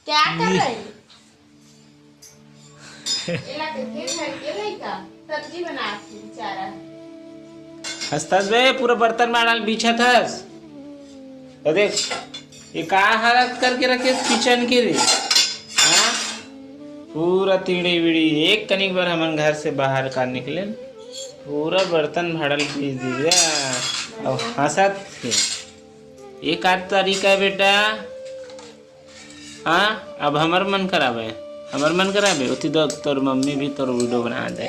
क्या कर रही? एला के घर के लइका सब्जी बनाती बेचारा। हंसतस बे पूरा बर्तन में डाल बिछा थस। तो देख ये का हालत करके रखे किचन के रे। हाँ पूरा तीड़ी बीड़ी एक कनिक बार हमन घर से बाहर का निकले पूरा बर्तन भाड़ल पीस दिया और हंसत थे। ये का तरीका है बेटा। हाँ अब हमार मन करावे उती दो तोर मम्मी भी तोर वीडियो बना दे।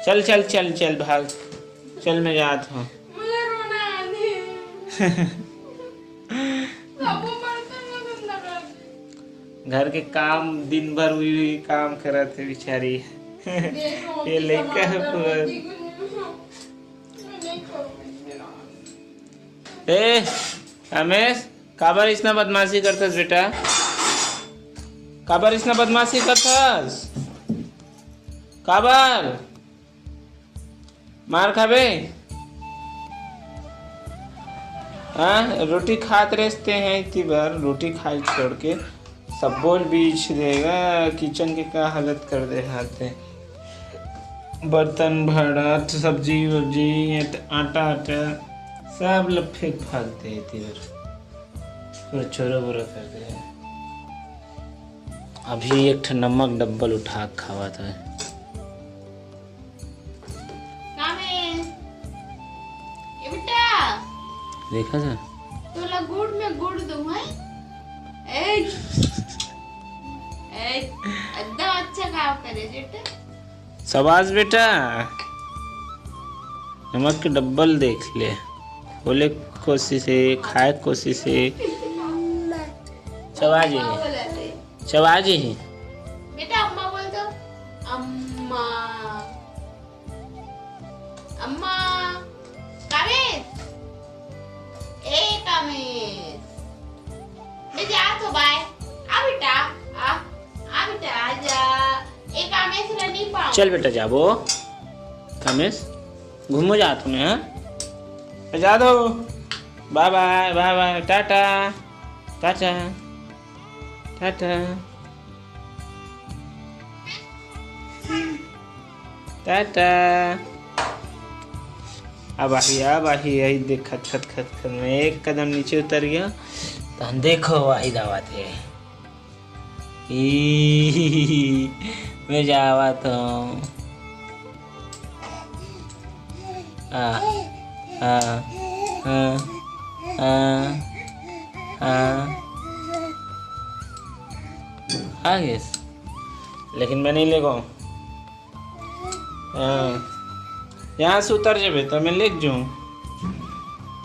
चल चल चल चल भाग चल मैं जात हूँ। मुझे रोना आने। सबो बर्तन में गंदा कर दी। घर के काम दिन भर हुई काम करत है बेचारी। देखो ये लड़का है पूरा। ए रमेश काबर इतना बदमाशी करतस बेटा। काबर इतना बदमाशी करतस। काबर मार खाबे। हाँ रोटी खात रहते हैं इतनी बार रोटी खाई छोड़ के सब बोल बीच देगा। किचन के क्या हालत कर दे हाथे बर्तन भाड़ा सब्जी वब्जी आटा आटा सब लोग फेंक भागते हैं इतनी बार पूरा छोरा बोरा कर दे। अभी एक ठन नमक डब्बल उठा खावा था। देखा था तोला गुड़ में गुड़ दूं है। एकदम अच्छा काम करे बेटा। सवाज बेटा नमक के डब्बल देख ले बोले कोशिश है खाए कोशिश है। चवाजे चवाजे ही बेटा अम्मा बोल दो। अम्मा अम्मा कामेश ए कामेश मैं जा तो बाय आ बेटा आ बेटा आजा। ए कामेश रे नहीं पाऊं। चल बेटा जाबो कामेश घूमो जा तुम्हें। हाँ जा दो bye bye bye bye tata tata tata tata. अब यही देख खत खत खत खत में एक कदम नीचे उतर गया तो हम देखो वही दावत है। मैं जावा तो आगे लेकिन मैं नहीं ले गो। यहाँ से उतर जेबे तो मैं लेक जाऊँ।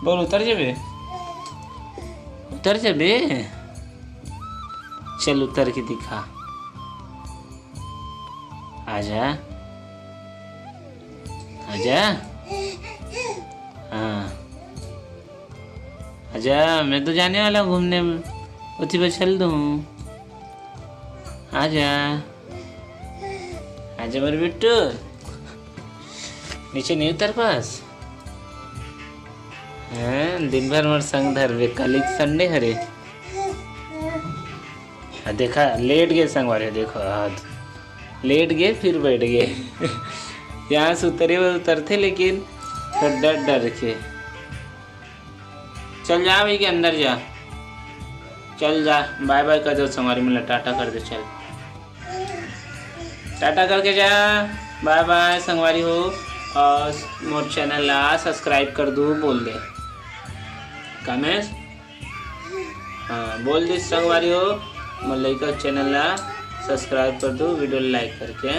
बोल उतर जेबे चल उतर के दिखा। आजा आजा हाँ आजा मैं तो जाने वाला घूमने में उसी पर चल दूँ। आजा आजा मेरे बिट्टू नीचे नहीं उतर पास। हाँ दिन भर मोर संग धरबे कल संडे हरे। देखा लेट गए संग वाले देखो हाथ लेट गए फिर बैठ गए। यहाँ से उतरे हुए उतरते लेकिन फिर डर डर के। चल जा भाई के अंदर जा चल जा बाय बाय कर दो संगवारी मिला टाटा कर दे। चल टाटा करके जा बाय बाय संगवारी हो और मोर चैनल ला सब्सक्राइब कर दो बोल दे कामेश। हाँ बोल दे संगवारी हो मोर लइका चैनल ला सब्सक्राइब कर दो वीडियो लाइक करके।